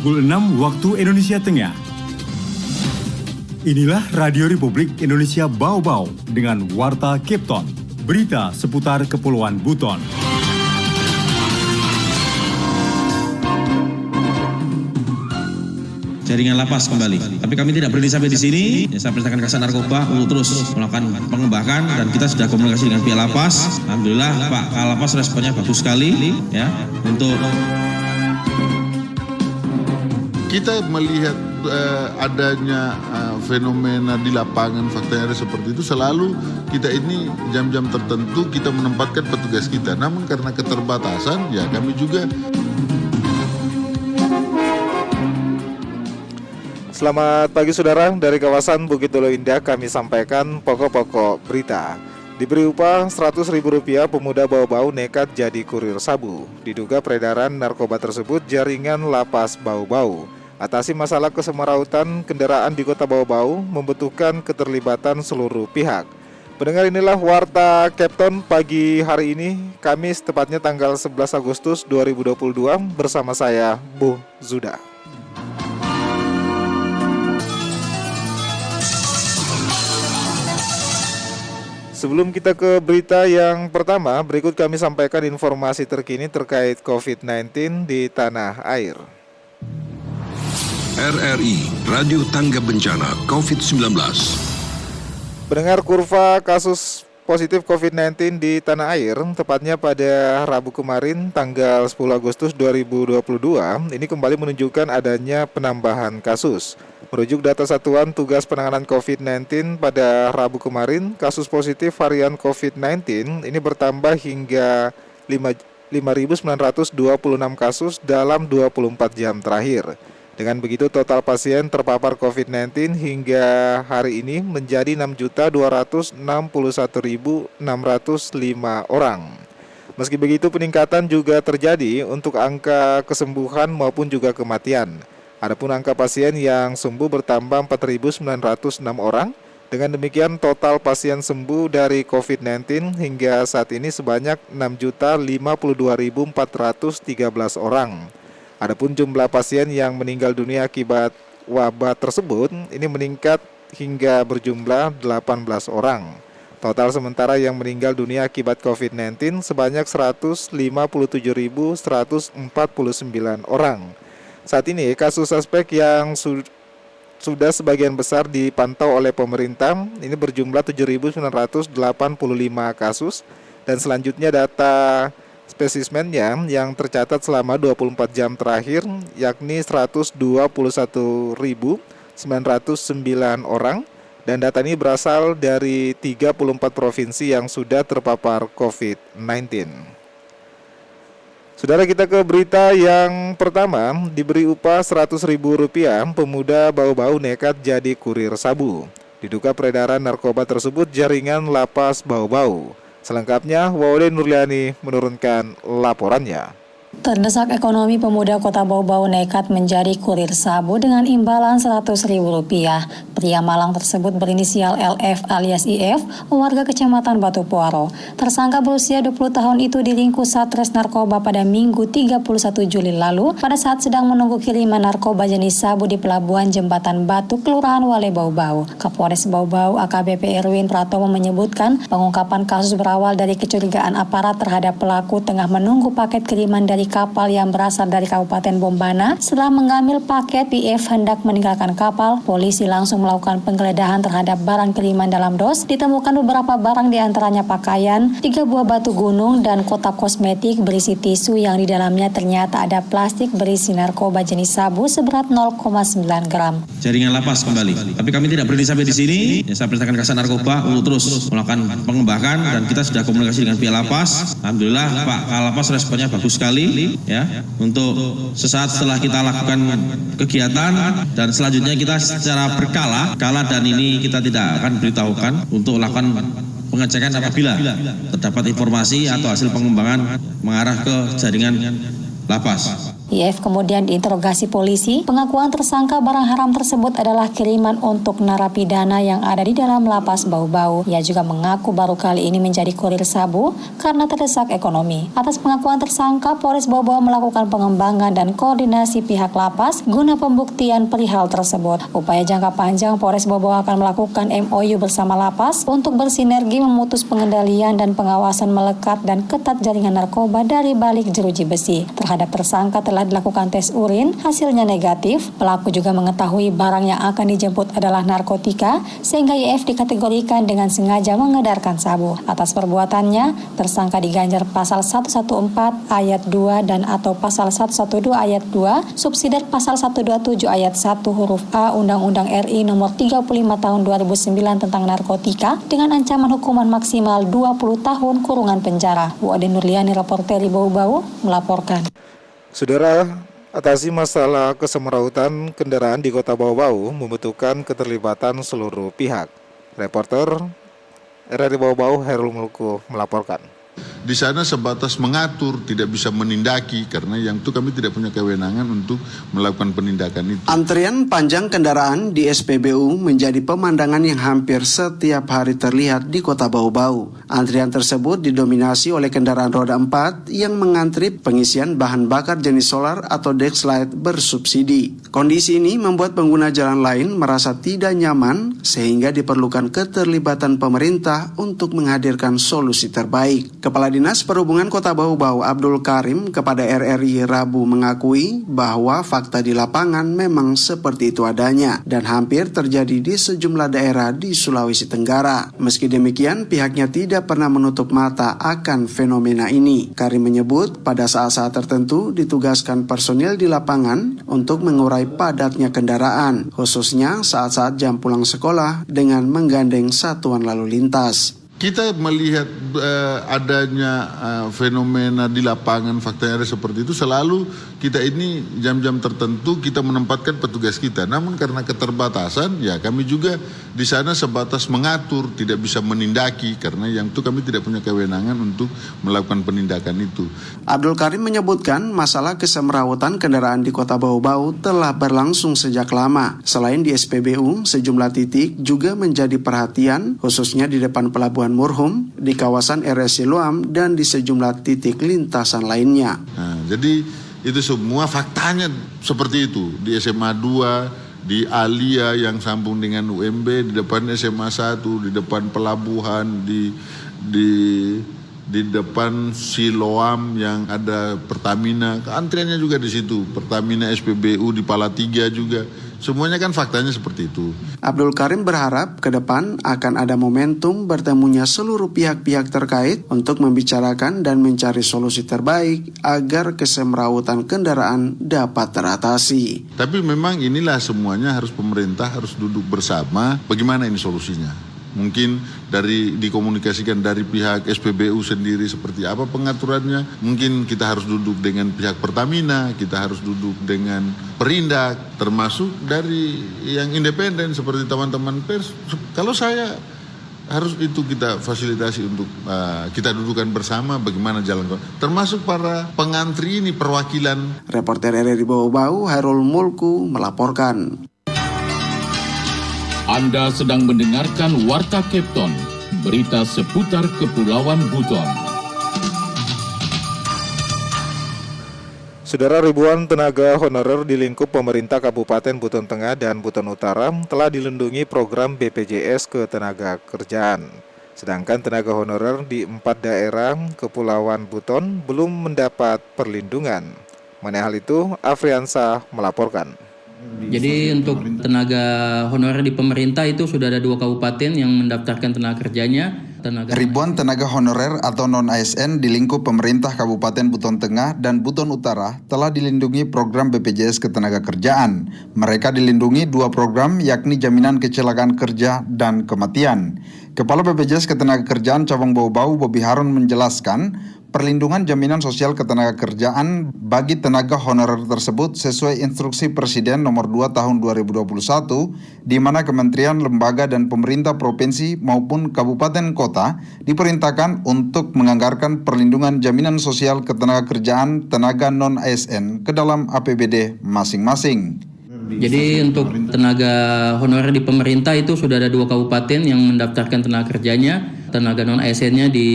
pukul 6 waktu Indonesia Tengah. Inilah Radio Republik Indonesia Bau-Bau dengan Warta Cape Town, berita seputar Kepulauan Buton. Jaringan lapas kembali. Tapi kami tidak berhenti sampai di sini. Saya perintahkan Kasat Narkoba untuk terus melakukan pengembangan dan kita sudah komunikasi dengan pihak lapas. Alhamdulillah Pak Kalapas responnya bagus sekali ya untuk kita melihat adanya fenomena di lapangan fakta yang seperti itu, selalu kita ini jam-jam tertentu kita menempatkan petugas kita. Namun karena keterbatasan ya kami juga. Selamat pagi saudara, dari kawasan Bukit Dolo Indah kami sampaikan pokok-pokok berita. Diberi upah Rp100.000, pemuda Bau-Bau nekat jadi kurir sabu. Diduga peredaran narkoba tersebut jaringan lapas Bau-Bau. Atasi masalah kesemerawutan kendaraan di kota Bau-Bau membutuhkan keterlibatan seluruh pihak. Pendengar, inilah Warta Cape Town pagi hari ini, Kamis tepatnya tanggal 11 Agustus 2022 bersama saya, Bu Zuda. Sebelum kita ke berita yang pertama, berikut kami sampaikan informasi terkini terkait COVID-19 di tanah air. RRI, Radio Tangga Bencana COVID-19. Pendengar, kurva kasus positif COVID-19 di tanah air, tepatnya pada Rabu kemarin tanggal 10 Agustus 2022, ini kembali menunjukkan adanya penambahan kasus. Merujuk data Satuan Tugas Penanganan COVID-19 pada Rabu kemarin, kasus positif varian COVID-19 ini bertambah hingga 5.926 kasus dalam 24 jam terakhir. Dengan begitu total pasien terpapar COVID-19 hingga hari ini menjadi 6.261.605 orang. Meski begitu peningkatan juga terjadi untuk angka kesembuhan maupun juga kematian. Adapun angka pasien yang sembuh bertambah 4.906 orang. Dengan demikian total pasien sembuh dari COVID-19 hingga saat ini sebanyak 6.052.413 orang. Adapun jumlah pasien yang meninggal dunia akibat wabah tersebut ini meningkat hingga berjumlah 18 orang. Total sementara yang meninggal dunia akibat COVID-19 sebanyak 157.149 orang. Saat ini kasus suspek yang sudah sebagian besar dipantau oleh pemerintah ini berjumlah 7.985 kasus, dan selanjutnya data spesismennya yang tercatat selama 24 jam terakhir yakni 121.909 orang, dan data ini berasal dari 34 provinsi yang sudah terpapar COVID-19. Saudara, kita ke berita yang pertama. Diberi upah Rp100.000, pemuda Bau-Bau nekat jadi kurir sabu. Diduga peredaran narkoba tersebut jaringan lapas Bau-Bau. Selengkapnya, Waude Nurliani menurunkan laporannya. Terdesak ekonomi, pemuda kota Bau-Bau nekat menjadi kurir sabu dengan imbalan Rp100.000. Pria Malang tersebut berinisial LF alias IF, warga Kecamatan Batu Puaro. Tersangka berusia 20 tahun itu diringkus Satres Narkoba pada Minggu 31 Juli lalu pada saat sedang menunggu kiriman narkoba jenis sabu di Pelabuhan Jembatan Batu, Kelurahan Wale Bau-Bau. Kapolres Bau-Bau AKBP Erwin Pratomo menyebutkan pengungkapan kasus berawal dari kecurigaan aparat terhadap pelaku tengah menunggu paket kiriman dari kapal yang berasal dari Kabupaten Bombana. Setelah mengambil paket, PF hendak meninggalkan kapal. Polisi langsung melakukan penggeledahan terhadap barang kiriman dalam dos. Ditemukan beberapa barang, diantaranya pakaian, 3 buah batu gunung, dan kotak kosmetik berisi tisu yang di dalamnya ternyata ada plastik berisi narkoba jenis sabu seberat 0,9 gram. jaringan lapas kembali. Tapi kami tidak berhenti sampai di sini. Saya perintahkan Kasat Narkoba untuk terus melakukan pengembangan dan kita sudah komunikasi dengan pihak lapas. Alhamdulillah Pak Kalapas responnya bagus sekali. Ya, untuk sesaat setelah kita lakukan kegiatan dan selanjutnya kita secara berkala dan ini kita tidak akan beritahukan untuk lakukan pengecekan apabila terdapat informasi atau hasil pengembangan mengarah ke jaringan lapas. IF kemudian diinterogasi polisi. Pengakuan tersangka barang haram tersebut adalah kiriman untuk narapidana yang ada di dalam lapas Bau-Bau. Ia juga mengaku baru kali ini menjadi kurir sabu karena terdesak ekonomi. Atas pengakuan tersangka, Polres Bau-Bau melakukan pengembangan dan koordinasi pihak lapas guna pembuktian perihal tersebut. Upaya jangka panjang, Polres Bau-Bau akan melakukan MOU bersama lapas untuk bersinergi memutus pengendalian dan pengawasan melekat dan ketat jaringan narkoba dari balik jeruji besi. Terhadap tersangka telah dilakukan tes urin, hasilnya negatif. Pelaku juga mengetahui barang yang akan dijemput adalah narkotika, sehingga IF dikategorikan dengan sengaja mengedarkan sabu. Atas perbuatannya, tersangka diganjar pasal 114 ayat 2 dan atau pasal 112 ayat 2, subsidiar pasal 127 ayat 1 huruf A Undang-Undang RI nomor 35 tahun 2009 tentang narkotika dengan ancaman hukuman maksimal 20 tahun kurungan penjara. Wade Nurliani, reporteri Bau-Bau, melaporkan. Saudara, atasi masalah kesemrautan kendaraan di Kota Bau-Bau membutuhkan keterlibatan seluruh pihak. Reporter RRI Bau-Bau Herul Mulku melaporkan. Di sana sebatas mengatur, tidak bisa menindaki, karena yang itu kami tidak punya kewenangan untuk melakukan penindakan itu. Antrian panjang kendaraan di SPBU menjadi pemandangan yang hampir setiap hari terlihat di Kota Bau-Bau. Antrian tersebut didominasi oleh kendaraan roda 4 yang mengantri pengisian bahan bakar jenis solar atau Dexlite bersubsidi. Kondisi ini membuat pengguna jalan lain merasa tidak nyaman, sehingga diperlukan keterlibatan pemerintah untuk menghadirkan solusi terbaik. Kepala Dinas Perhubungan Kota Bau-Bau Abdul Karim kepada RRI Rabu mengakui bahwa fakta di lapangan memang seperti itu adanya dan hampir terjadi di sejumlah daerah di Sulawesi Tenggara. Meski demikian, pihaknya tidak pernah menutup mata akan fenomena ini. Karim menyebut pada saat-saat tertentu ditugaskan personil di lapangan untuk mengurai padatnya kendaraan, khususnya saat-saat jam pulang sekolah dengan menggandeng satuan lalu lintas. Kita melihat adanya fenomena di lapangan, faktanya ada seperti itu, selalu kita ini jam-jam tertentu kita menempatkan petugas kita. Namun karena keterbatasan, ya kami juga di sana sebatas mengatur, tidak bisa menindaki, karena yang itu kami tidak punya kewenangan untuk melakukan penindakan itu. Abdul Karim menyebutkan masalah kesemrawutan kendaraan di Kota Bau-Bau telah berlangsung sejak lama. Selain di SPBU, sejumlah titik juga menjadi perhatian, khususnya di depan Pelabuhan Murhum, di kawasan RS Siloam, dan di sejumlah titik lintasan lainnya. Nah, jadi itu semua faktanya seperti itu. Di SMA 2, di Alia yang sambung dengan UMB, di depan SMA 1, di depan Pelabuhan, di depan Siloam yang ada Pertamina, antriannya juga di situ. Pertamina SPBU di Palatiga juga. Semuanya kan faktanya seperti itu. Abdul Karim berharap ke depan akan ada momentum bertemunya seluruh pihak-pihak terkait untuk membicarakan dan mencari solusi terbaik agar kesemrawutan kendaraan dapat teratasi. Tapi memang inilah semuanya harus pemerintah harus duduk bersama bagaimana ini solusinya. Mungkin dikomunikasikan dari pihak SPBU sendiri seperti apa pengaturannya. Mungkin kita harus duduk dengan pihak Pertamina, kita harus duduk dengan Perindak, termasuk dari yang independen seperti teman-teman pers. Kalau saya harus itu kita fasilitasi untuk kita dudukan bersama bagaimana jalan, termasuk para pengantri ini perwakilan. Reporter RRI Bau-Bau Hairul Mulku melaporkan. Anda sedang mendengarkan Warta Kepton, berita seputar Kepulauan Buton. Saudara, ribuan tenaga honorer di lingkup pemerintah Kabupaten Buton Tengah dan Buton Utara telah dilindungi program BPJS Ketenagakerjaan. Sedangkan tenaga honorer di 4 daerah Kepulauan Buton belum mendapat perlindungan. Mengenai hal itu, Afriansa melaporkan. Jadi untuk tenaga honorer di pemerintah itu sudah ada 2 kabupaten yang mendaftarkan tenaga kerjanya. Ribuan tenaga honorer atau non-ASN di lingkup pemerintah Kabupaten Buton Tengah dan Buton Utara telah dilindungi program BPJS Ketenagakerjaan. Mereka dilindungi 2 program yakni jaminan kecelakaan kerja dan kematian. Kepala BPJS Ketenagakerjaan Cabang Bau-Bau Bobi Harun menjelaskan, perlindungan jaminan sosial ketenagakerjaan bagi tenaga honorer tersebut sesuai instruksi Presiden nomor 2 tahun 2021, di mana kementerian, lembaga, dan pemerintah provinsi maupun kabupaten kota diperintahkan untuk menganggarkan perlindungan jaminan sosial ketenagakerjaan tenaga non-ASN ke dalam APBD masing-masing. Jadi untuk tenaga honorer di pemerintah itu sudah ada 2 kabupaten yang mendaftarkan tenaga kerjanya, tenaga non-ASN-nya di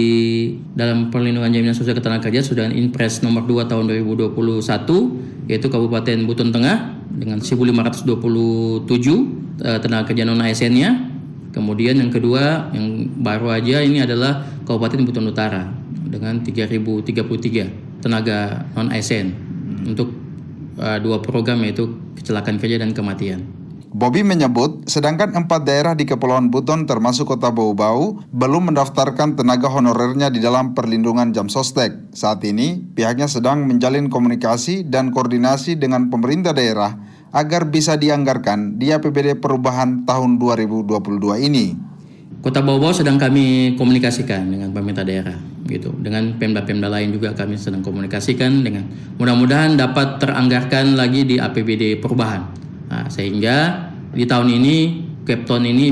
dalam perlindungan jaminan sosial ketenagakerjaan sudah Inpres nomor 2 tahun 2021, yaitu Kabupaten Buton Tengah dengan 1.527 tenaga kerja non-ASN-nya. Kemudian yang kedua yang baru aja ini adalah Kabupaten Buton Utara dengan 3.033 tenaga non-ASN untuk 2 program, yaitu kecelakaan kerja dan kematian. Bobi menyebut, sedangkan 4 daerah di Kepulauan Buton termasuk Kota Bau-Bau belum mendaftarkan tenaga honorernya di dalam perlindungan jam sostek. Saat ini, pihaknya sedang menjalin komunikasi dan koordinasi dengan pemerintah daerah agar bisa dianggarkan di APBD perubahan tahun 2022 ini. Kota Bau-Bau sedang kami komunikasikan dengan pemerintah daerah, gitu. Dengan pemda-pemda lain juga kami sedang komunikasikan dengan mudah-mudahan dapat teranggarkan lagi di APBD perubahan. Nah, sehingga di tahun ini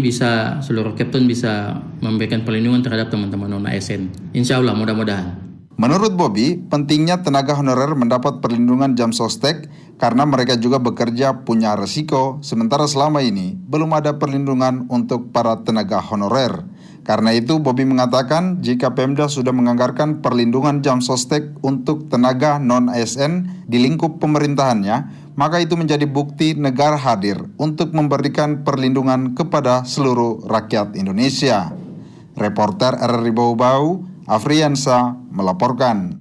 seluruh Kepton bisa memberikan perlindungan terhadap teman-teman non-ASN. Insya Allah mudah-mudahan. Menurut Bobi, pentingnya tenaga honorer mendapat perlindungan jam sostek karena mereka juga bekerja punya resiko, sementara selama ini belum ada perlindungan untuk para tenaga honorer. Karena itu, Bobi mengatakan jika Pemda sudah menganggarkan perlindungan jam sostek untuk tenaga non-ASN di lingkup pemerintahannya, maka itu menjadi bukti negara hadir untuk memberikan perlindungan kepada seluruh rakyat Indonesia. Reporter RRI Bau-Bau, Afriansa melaporkan.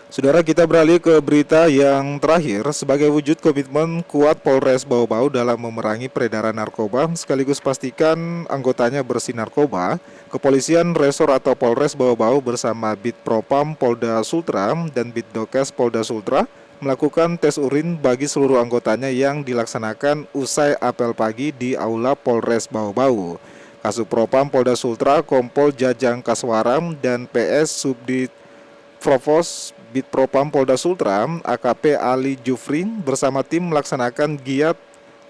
Saudara, kita beralih ke berita yang terakhir. Sebagai wujud komitmen kuat Polres Bau-Bau dalam memerangi peredaran narkoba sekaligus pastikan anggotanya bersih narkoba, Kepolisian Resor atau Polres Bau-Bau bersama Bid Propam Polda Sultra dan Bid Dokes Polda Sultra melakukan tes urin bagi seluruh anggotanya yang dilaksanakan usai apel pagi di Aula Polres Bau-Bau. Kasupropam Polda Sultra, Kompol Jajang Kaswaram, dan PS Subdit Provos Bid Propam Polda Sultra, AKP Ali Jufri bersama tim melaksanakan giat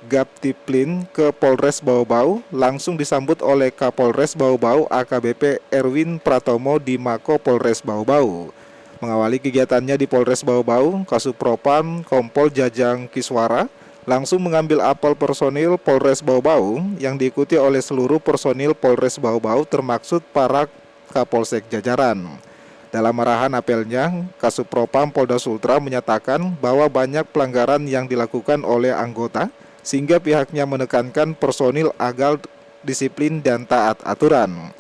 Gaptiplin ke Polres Bau-Bau, langsung disambut oleh Kapolres Bau-Bau AKBP Erwin Pratomo di Mako Polres Bau-Bau. Mengawali kegiatannya di Polres Bau-Bau, Kasupropam Kompol Jajang Kiswara langsung mengambil apel personil Polres Bau-Bau yang diikuti oleh seluruh personil Polres Bau-Bau termaksud para Kapolsek jajaran. Dalam arahan apelnya, Kasupropam Polda Sultra menyatakan bahwa banyak pelanggaran yang dilakukan oleh anggota sehingga pihaknya menekankan personil agar disiplin dan taat aturan.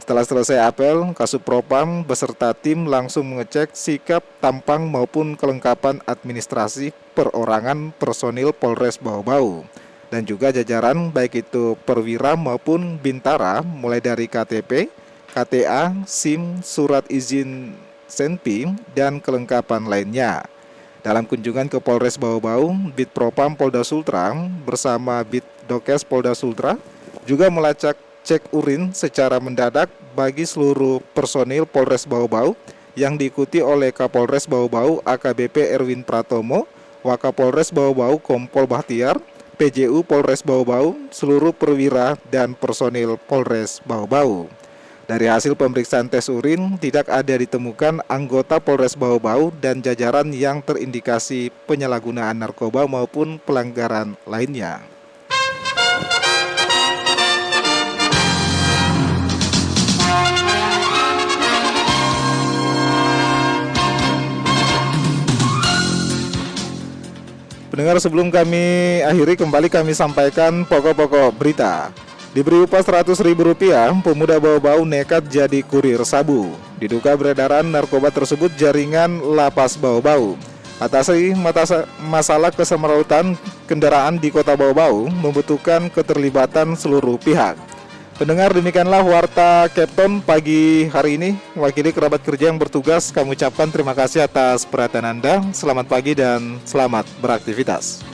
Setelah selesai apel, Kasupropam beserta tim langsung mengecek sikap, tampang maupun kelengkapan administrasi perorangan personil Polres Bau-Bau dan juga jajaran baik itu perwira maupun bintara mulai dari KTP, KTA, SIM, surat izin Senpi, dan kelengkapan lainnya. Dalam kunjungan ke Polres Bau-Bau, Bid Propam Polda Sultra bersama Bid Dokes Polda Sultra juga melacak cek urin secara mendadak bagi seluruh personil Polres Bau-Bau yang diikuti oleh Kapolres Bau-Bau AKBP Erwin Pratomo, Wakapolres Bau-Bau Kompol Bahtiar, PJU Polres Bau-Bau, seluruh perwira dan personil Polres Bau-Bau. Dari hasil pemeriksaan tes urin, tidak ada ditemukan anggota Polres Bau-Bau dan jajaran yang terindikasi penyalahgunaan narkoba maupun pelanggaran lainnya. Pendengar, sebelum kami akhiri, kembali kami sampaikan pokok-pokok berita. Diberi upah Rp100.000, pemuda Bau-Bau nekat jadi kurir sabu. Diduga beredaran narkoba tersebut jaringan Lapas Bau-Bau. Atasi masalah kesemrautan kendaraan di Kota Bau-Bau membutuhkan keterlibatan seluruh pihak. Pendengar, demikianlah Warta Kepton pagi hari ini. Wakili kerabat kerja yang bertugas, kami ucapkan terima kasih atas perhatian Anda. Selamat pagi dan selamat beraktivitas.